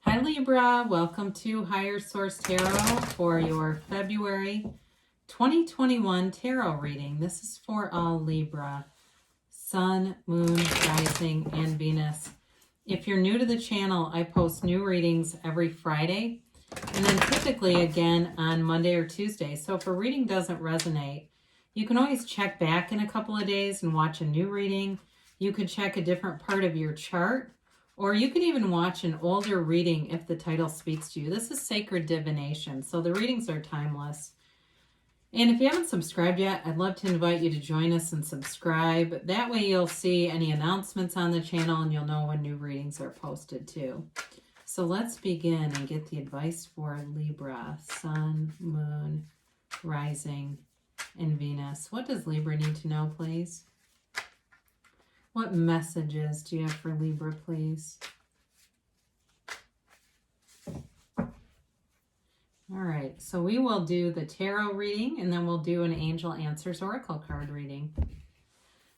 Hi Libra, welcome to Higher Source Tarot for your February 2021 tarot reading. This is for all Libra, Sun, Moon, Rising, and Venus. If you're new to the channel, I post new readings every Friday and then typically again on Monday or Tuesday. So if a reading doesn't resonate, you can always check back in a couple of days and watch a new reading. You could check a different part of your chart, or you can even watch an older reading if the title speaks to you. This is Sacred Divination, so the readings are timeless. And if you haven't subscribed yet, I'd love to invite you to join us and subscribe. That way you'll see any announcements on the channel and you'll know when new readings are posted too. So let's begin and get the advice for Libra, Sun, Moon, Rising, and Venus. What does Libra need to know, please? What messages do you have for Libra, please? All right, so we will do the tarot reading and then we'll do an Angel Answers Oracle card reading.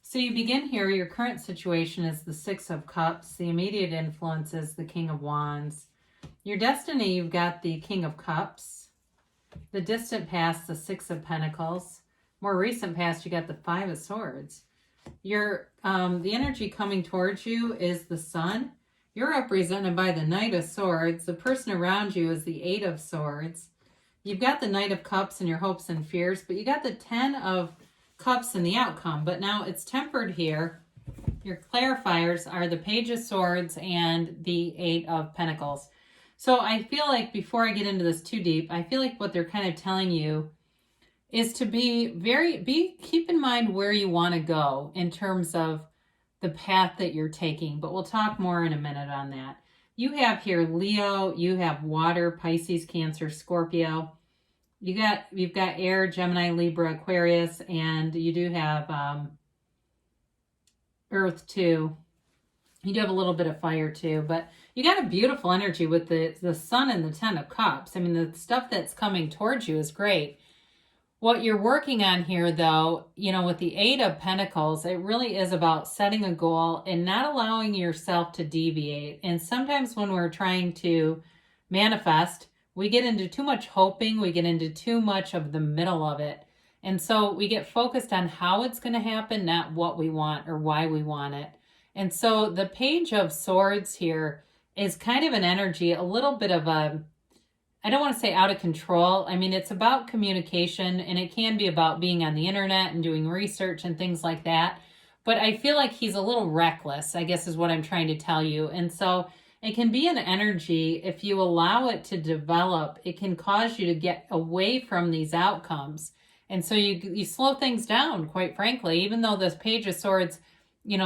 So you begin here, your current situation is the Six of Cups. The immediate influence is the King of Wands. Your destiny, you've got the King of Cups. The distant past, the Six of Pentacles. More recent past, you got the Five of Swords. The energy coming towards you is the Sun. You're represented by the Knight of Swords. The person around you is the Eight of Swords. You've got the Knight of Cups and your hopes and fears, but you got the Ten of Cups in the outcome. But now it's tempered here. Your clarifiers are the Page of Swords and the Eight of Pentacles. So I feel like before I get into this too deep, I feel like what they're kind of telling you is to keep in mind where you want to go in terms of the path that you're taking, but we'll talk more in a minute on that. You have here Leo, you have water, Pisces, Cancer, Scorpio. You've got air, Gemini, Libra, Aquarius, and you do have Earth too. You do have a little bit of fire too, but you got a beautiful energy with the Sun and the Ten of Cups. I mean, the stuff that's coming towards you is great. What you're working on here, though, with the Eight of Pentacles, it really is about setting a goal and not allowing yourself to deviate. And sometimes when we're trying to manifest, we get into too much hoping, we get into too much of the middle of it. And so we get focused on how it's going to happen, not what we want or why we want it. And so the Page of Swords here is kind of an energy, a little bit of I don't want to say out of control. I mean, it's about communication and it can be about being on the internet and doing research and things like that. But I feel like he's a little reckless, I guess is what I'm trying to tell you. And so it can be an energy, if you allow it to develop, it can cause you to get away from these outcomes. And so you slow things down, quite frankly. Even though this Page of Swords,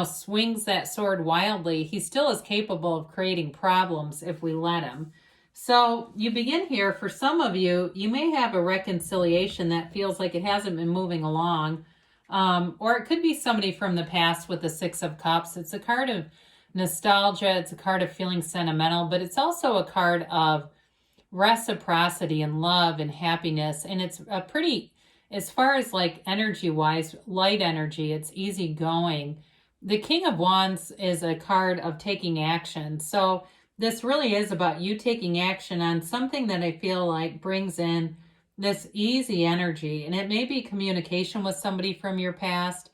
swings that sword wildly, he still is capable of creating problems if we let him. So you begin here, for some of you, you may have a reconciliation that feels like it hasn't been moving along. Or it could be somebody from the past with the Six of Cups. It's a card of nostalgia. It's a card of feeling sentimental, but it's also a card of reciprocity and love and happiness. And it's a pretty, as far as like energy-wise, light energy, it's easygoing. The King of Wands is a card of taking action. So this really is about you taking action on something that I feel like brings in this easy energy. And it may be communication with somebody from your past.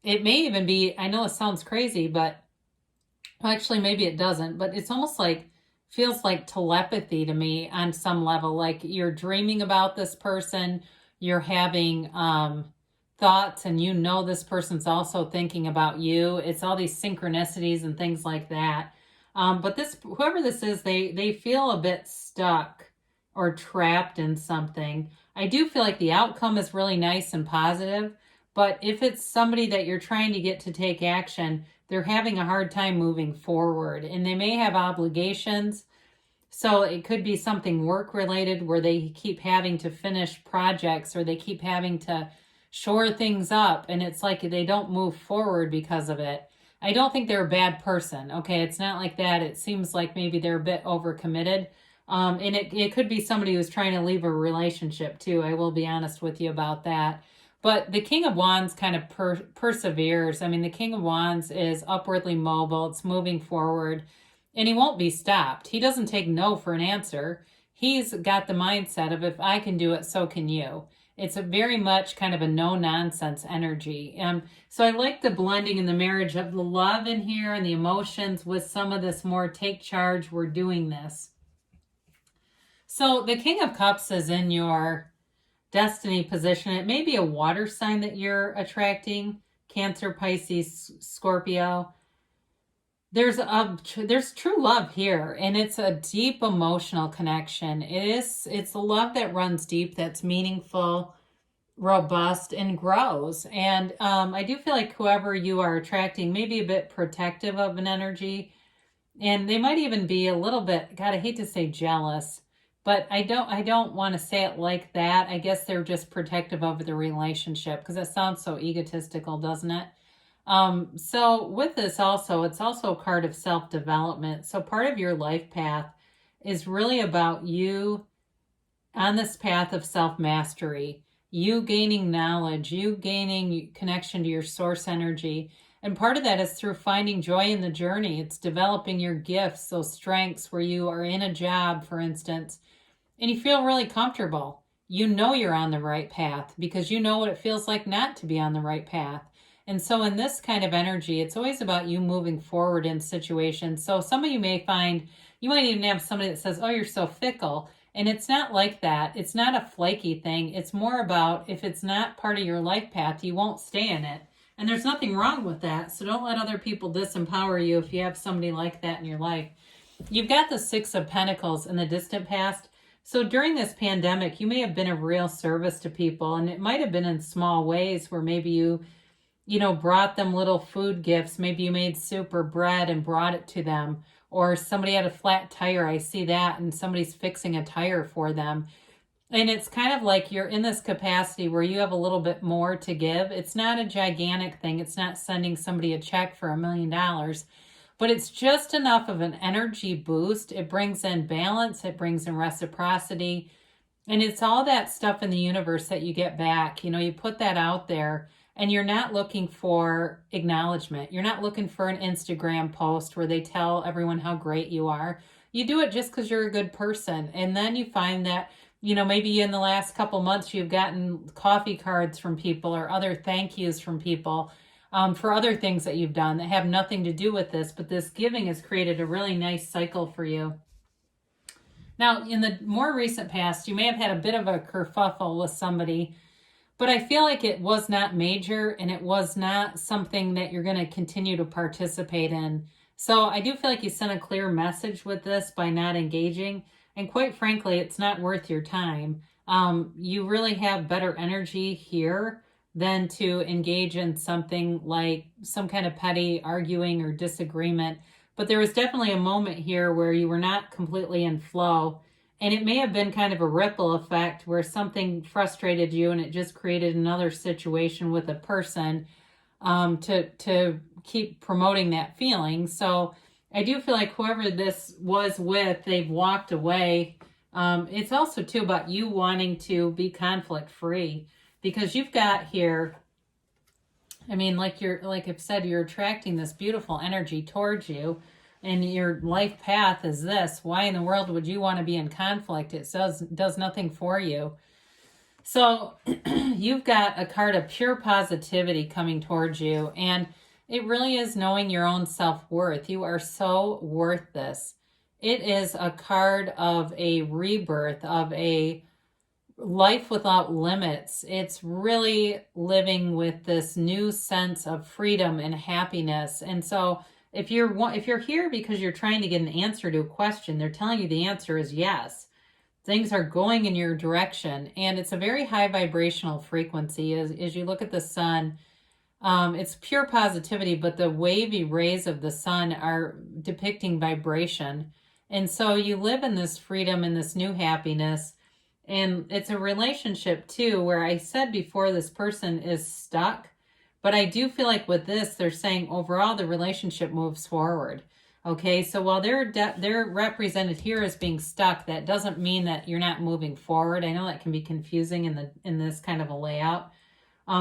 It may even be, I know it sounds crazy, but well, actually maybe it doesn't, but it's almost like, feels like telepathy to me on some level. Like you're dreaming about this person, you're having thoughts, and this person's also thinking about you. It's all these synchronicities and things like that. But whoever this is, they feel a bit stuck or trapped in something. I do feel like the outcome is really nice and positive, but if it's somebody that you're trying to get to take action, they're having a hard time moving forward, and they may have obligations. So it could be something work related where they keep having to finish projects or they keep having to shore things up, and it's like they don't move forward because of it. I don't think they're a bad person, okay? It's not like that. It seems like maybe they're a bit overcommitted. And it could be somebody who's trying to leave a relationship too. I will be honest with you about that. But the King of Wands kind of perseveres. I mean, the King of Wands is upwardly mobile. It's moving forward. and he won't be stopped. He doesn't take no for an answer. He's got the mindset of, if I can do it, so can you. It's a very much kind of a no-nonsense energy. So I like the blending and the marriage of the love in here and the emotions with some of this more take charge, we're doing this. So the King of Cups is in your destiny position. It may be a water sign that you're attracting, Cancer, Pisces, Scorpio. There's true love here, and it's a deep emotional connection. It's a love that runs deep, that's meaningful, robust, and grows. And I do feel like whoever you are attracting may be a bit protective of an energy, and they might even be a little bit, God, I hate to say jealous, but I don't want to say it like that. I guess they're just protective of the relationship, because it sounds so egotistical, doesn't it? So with this also, it's also a card of self-development. So part of your life path is really about you on this path of self-mastery, you gaining knowledge, you gaining connection to your source energy. And part of that is through finding joy in the journey. It's developing your gifts, those strengths where you are in a job, for instance, and you feel really comfortable. You know you're on the right path because you know what it feels like not to be on the right path. And so in this kind of energy, it's always about you moving forward in situations. So some of you may find, you might even have somebody that says, oh, you're so fickle. And it's not like that. It's not a flaky thing. It's more about, if it's not part of your life path, you won't stay in it. And there's nothing wrong with that. So don't let other people disempower you if you have somebody like that in your life. You've got the Six of Pentacles in the distant past. So during this pandemic, you may have been of real service to people. And it might have been in small ways where maybe you brought them little food gifts. Maybe you made soup or bread and brought it to them. Or somebody had a flat tire. I see that. And somebody's fixing a tire for them. And it's kind of like you're in this capacity where you have a little bit more to give. It's not a gigantic thing. It's not sending somebody a check for $1 million. But it's just enough of an energy boost. It brings in balance. It brings in reciprocity. And it's all that stuff in the universe that you get back. You put that out there. And you're not looking for acknowledgement. You're not looking for an Instagram post where they tell everyone how great you are. You do it just because you're a good person. And then you find that, maybe in the last couple months, you've gotten coffee cards from people or other thank yous from people for other things that you've done that have nothing to do with this. But this giving has created a really nice cycle for you. Now, in the more recent past, you may have had a bit of a kerfuffle with somebody, but I feel like it was not major and it was not something that you're going to continue to participate in. So I do feel like you sent a clear message with this by not engaging. And quite frankly, it's not worth your time. You really have better energy here than to engage in something like some kind of petty arguing or disagreement. But there was definitely a moment here where you were not completely in flow. And it may have been kind of a ripple effect where something frustrated you and it just created another situation with a person to keep promoting that feeling. So I do feel like whoever this was with, they've walked away. It's also too about you wanting to be conflict free, because you've got here, like I've said, you're attracting this beautiful energy towards you. And your life path is this. Why in the world would you want to be in conflict? It does nothing for you. So you've got a card of pure positivity coming towards you. And it really is knowing your own self-worth. You are so worth this. It is a card of a rebirth, of a life without limits. It's really living with this new sense of freedom and happiness. And so if you're here because you're trying to get an answer to a question, they're telling you the answer is yes. Things are going in your direction, and it's a very high vibrational frequency. As you look at the sun, it's pure positivity, but the wavy rays of the sun are depicting vibration. And so you live in this freedom and this new happiness. And it's a relationship too, where I said before, this person is stuck. But I do feel like with this, they're saying overall the relationship moves forward. Okay, so while they're represented here as being stuck, that doesn't mean that you're not moving forward. I know that can be confusing in this kind of a layout,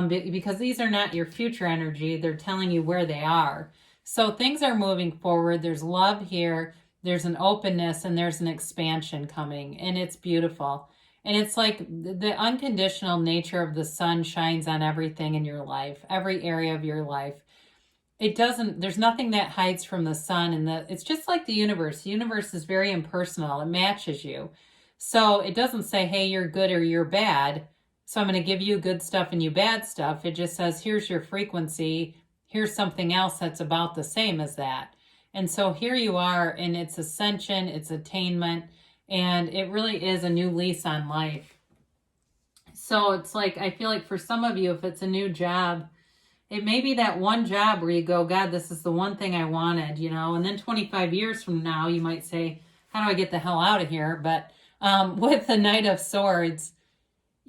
because these are not your future energy. They're telling you where they are. So things are moving forward. There's love here. there's an openness and there's an expansion coming, and it's beautiful. And it's like the unconditional nature of the sun shines on everything in your life, every area of your life. There's nothing that hides from the sun, and it's just like the universe. The universe is very impersonal. It matches you. So it doesn't say, hey, you're good or you're bad, so I'm going to give you good stuff and you bad stuff. It just says, here's your frequency. Here's something else that's about the same as that. And so here you are in its ascension, its attainment, and it really is a new lease on life. So it's like, I feel like for some of you, if it's a new job, it may be that one job where you go, God, this is the one thing I wanted, you know, and then 25 years from now, you might say, how do I get the hell out of here? But with the Knight of Swords,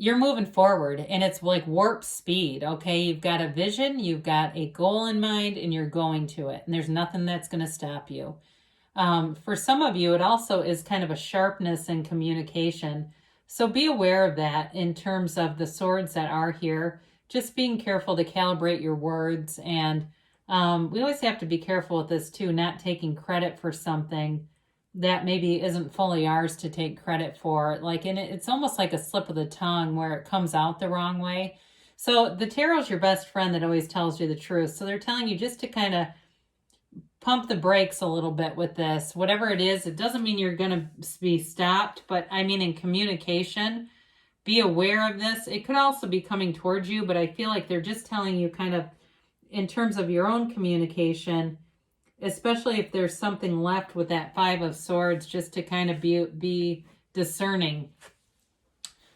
you're moving forward, and it's like warp speed, okay? You've got a vision, you've got a goal in mind, and you're going to it, and there's nothing that's going to stop you. For some of you, it also is kind of a sharpness in communication. So be aware of that in terms of the swords that are here. Just being careful to calibrate your words. And we always have to be careful with this too, not taking credit for something that maybe isn't fully ours to take credit for. Like, and it's almost like a slip of the tongue where it comes out the wrong way. So the tarot's your best friend that always tells you the truth. So they're telling you just to kind of pump the brakes a little bit with this. Whatever it is, it doesn't mean you're going to be stopped, but I mean in communication, be aware of this. It could also be coming towards you, but I feel like they're just telling you kind of in terms of your own communication, especially if there's something left with that Five of Swords, just to kind of be discerning.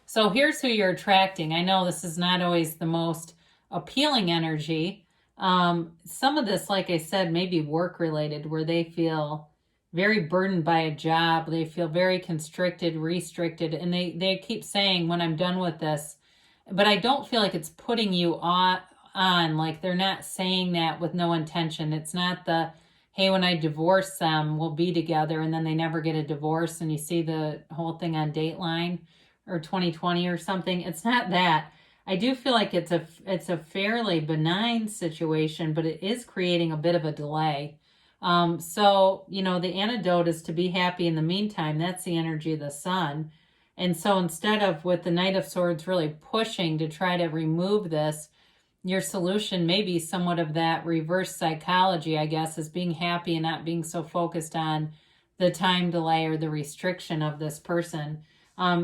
So here's who you're attracting. I know this is not always the most appealing energy. Some of this, like I said, may be work related, where they feel very burdened by a job. They feel very constricted, restricted, and they keep saying, when I'm done with this, but I don't feel like it's putting you on, like they're not saying that with no intention. It's not the, hey, when I divorce them, we'll be together, and then they never get a divorce, and you see the whole thing on Dateline or 2020 or something. It's not that. I do feel like it's a fairly benign situation, but it is creating a bit of a delay. So, you know, the antidote is to be happy in the meantime. That's the energy of the sun. And so instead of with the Knight of Swords really pushing to try to remove this, your solution may be somewhat of that reverse psychology, I guess, is being happy and not being so focused on the time delay or the restriction of this person.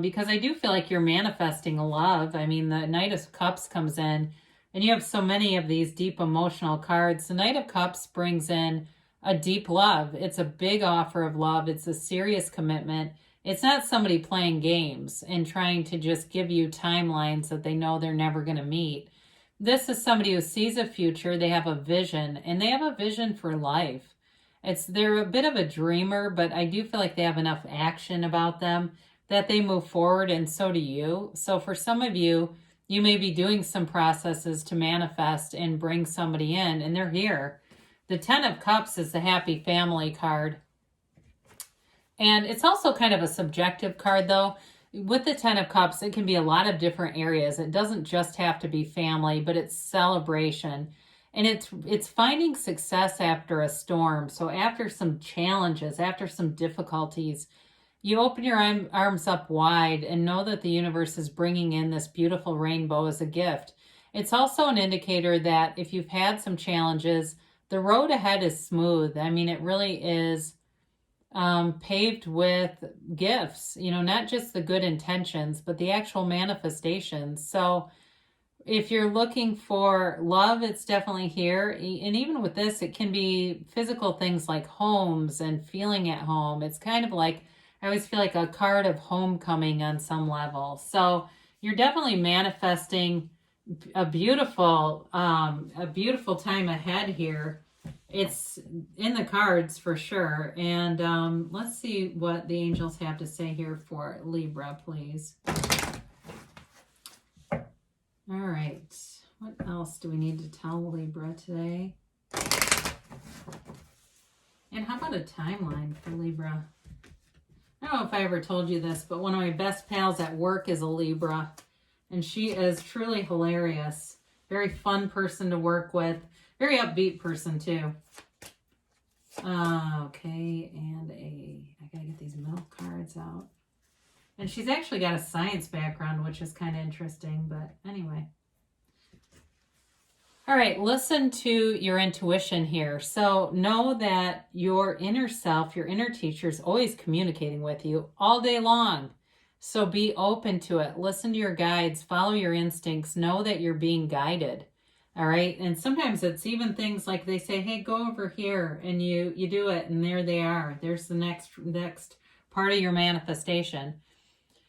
Because I do feel like you're manifesting a love. I mean, the Knight of Cups comes in, and you have so many of these deep emotional cards. The Knight of Cups brings in a deep love. It's a big offer of love. It's a serious commitment. It's not somebody playing games and trying to just give you timelines that they know they're never going to meet. This is somebody who sees a future. They have a vision, and they have a vision for life. They're a bit of a dreamer, but I do feel like they have enough action about them that they move forward, and so do you. So for some of you, you may be doing some processes to manifest and bring somebody in, and they're here. The Ten of Cups is the happy family card. And it's also kind of a subjective card, though. With the Ten of Cups, it can be a lot of different areas. It doesn't just have to be family, but it's celebration. And it's finding success after a storm. So after some challenges, after some difficulties, you open your arms up wide and know that the universe is bringing in this beautiful rainbow as a gift. It's also an indicator that if you've had some challenges, the road ahead is smooth. I mean, it really is paved with gifts, you know, not just the good intentions, but the actual manifestations. So if you're looking for love, it's definitely here. And even with this, it can be physical things like homes and feeling at home. It's kind of like, I always feel like a card of homecoming on some level. So you're definitely manifesting a beautiful time ahead here. It's in the cards for sure. And let's see what the angels have to say here for Libra, please. All right. What else do we need to tell Libra today? And how about a timeline for Libra? I don't know if I ever told you this, but one of my best pals at work is a Libra, and she is truly hilarious. Very fun person to work with. Very upbeat person, too. Okay, and I gotta get these milk cards out. And she's actually got a science background, which is kind of interesting, but anyway. All right, listen to your intuition here. So know that your inner self, your inner teacher is always communicating with you all day long. So be open to it. Listen to your guides, follow your instincts, know that you're being guided. All right. And sometimes it's even things like they say, hey, go over here, and you do it, and there they are. There's the next part of your manifestation.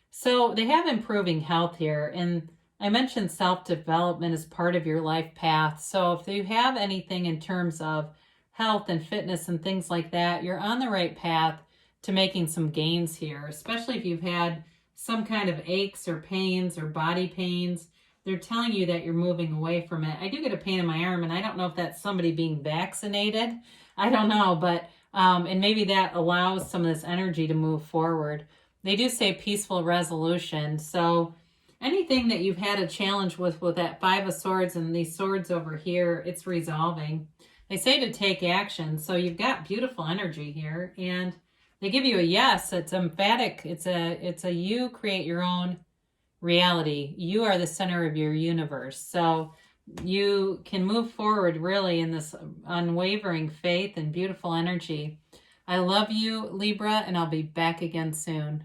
So they have improving health here, and I mentioned self-development as part of your life path. So if you have anything in terms of health and fitness and things like that, you're on the right path to making some gains here, especially if you've had some kind of aches or pains or body pains. They're telling you that you're moving away from it. I do get a pain in my arm, and I don't know if that's somebody being vaccinated. I don't know, but and maybe that allows some of this energy to move forward. They do say peaceful resolution. So anything that you've had a challenge with that Five of Swords and these swords over here, it's resolving. They say to take action. So you've got beautiful energy here, and they give you a yes. It's emphatic. It's a you create your own reality. You are the center of your universe. So you can move forward really in this unwavering faith and beautiful energy. I love you, Libra, and I'll be back again soon.